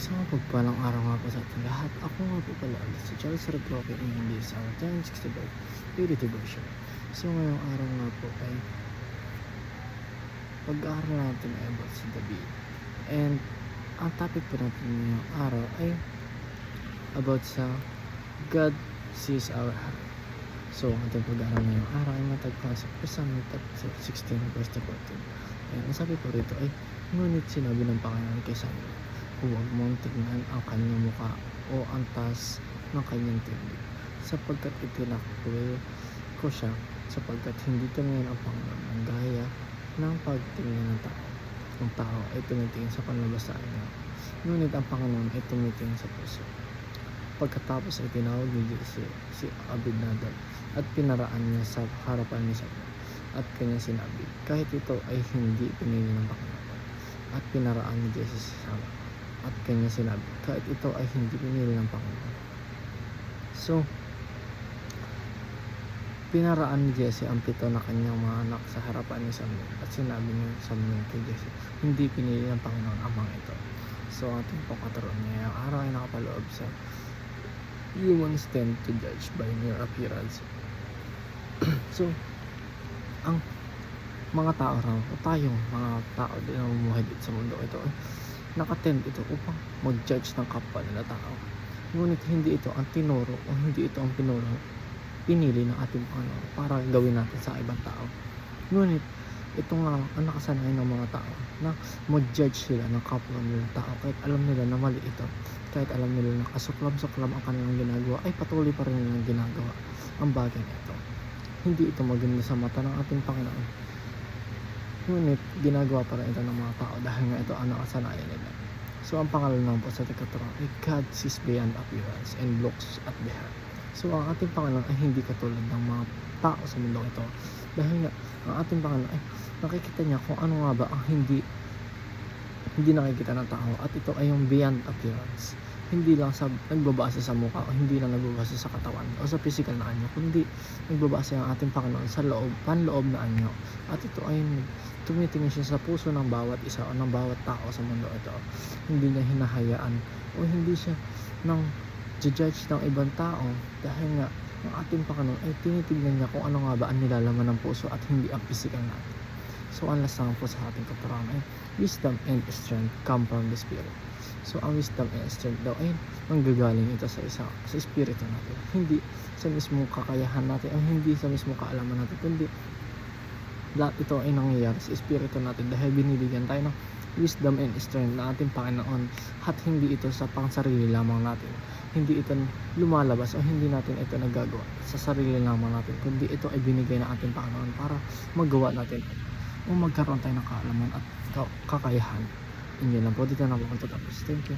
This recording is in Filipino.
So, pagpalang araw nga po sa ating lahat. Ako nga po pala ulit si Charles Roque and hindi sa 1065 Purity Version. So, ngayong araw nga po ay pag-aaral natin ay about sa David. And ang topic po natin ngayong araw ay about sa God sees our heart. So, ang ating pag-aaral ngayong araw ay matagpuan sa 1 Samuel 16 verse 14. And ang sabi po rito ay, ngunit sinabi ng Panginoon kay Samuel, huwag mong tignan ang kanyang muka o ang taas ng kanyang tindig, sapagkat itinakbuhin ko siya, sapagkat hindi tumingin ang Panginoon ang gaya ng pagtingin ng tao. Ang tao ay tumitingin sa panlabasaan niya, ngunit ang Panginoon ay tumitingin sa puso. Pagkatapos ay tinawag ni si Abinadab at pinaraan niya sa harapan ni Samuel, at kanya sinabi, kahit ito ay hindi pinili ng Panginoon. At pinaraan ni Jesse si Samuel, at kanya sinabi, kahit ito ay hindi pinili ng Panginoon. So, pinaraan ni Jesse ang 7 na kanyang mga anak sa harapan ni Samuel, at sinabi ni Samuel kay Jesse, hindi pinili ng Panginoon ang mga ito. So, ating pagkataroon ngayong araw ay nakapaloob sa humans tend to judge by mere appearance. So, ang mga tao raw, o tayong mga tao din na bumuhay dito sa mundo ito, nakatend ito upang mag-judge ng kapwa nila tao. Ngunit hindi ito ang tinuro o hindi ito ang pinili ng ating Panginoon para gawin natin sa ibang tao. Ngunit ito nga ang nakasanayan ng mga tao na mag-judge sila ng kapwa nilang tao kahit alam nila na mali ito, kahit alam nila na kasuklam-suklam ang kanilang ginagawa, ay patuloy pa rin nilang ginagawa ang bagay na ito. Hindi ito maganda sa mata ng ating Panginoon, ngunit ginagawa pa rin ito ng mga tao dahil nga ito ang nakasanayan nila. So, ang pangalan naman po sa tikaturan ay God sees beyond appearance and looks at the heart. So, ang ating Panginoon ay hindi katulad ng mga tao sa mundo ito, dahil nga ang ating Panginoon ay nakikita niya kung ano nga ba ang hindi nakikita ng tao, at ito ay yung beyond appearance. Hindi lang sa nagbabase sa mukha, o hindi lang nagbabase sa katawan o sa physical na anyo, kundi nagbabase ang ating Panginoon sa panloob na anyo. At ito ay tumitingin siya sa puso ng bawat isa o ng bawat tao sa mundo ito. Hindi niya hinahayaan o hindi siya nang judge ng ibang tao, dahil nga ang ating Panginoon ay tinitignan niya kung ano nga ba ang nilalaman ng puso at hindi ang physical natin. So, ang last naman po sa ating katuruan ay wisdom and strength come from the Spirit. So, ang wisdom and strength daw ay manggagaling ito sa espiritu natin, hindi sa mismong kakayahan natin o hindi sa mismong kaalaman natin, kundi lahat ito ay nangyayari sa espiritu natin dahil binibigyan tayo ng wisdom and strength na ating Panginoon, at hindi ito sa pangsarili lamang natin. Hindi ito lumalabas o hindi natin ito nagagawa sa sarili lamang natin, kundi ito ay binigay ng ating Panginoon para magawa natin o magkaroon tayo ng kaalaman at kakayahan. Inyo lang po, dito na po magtatapos. Thank you.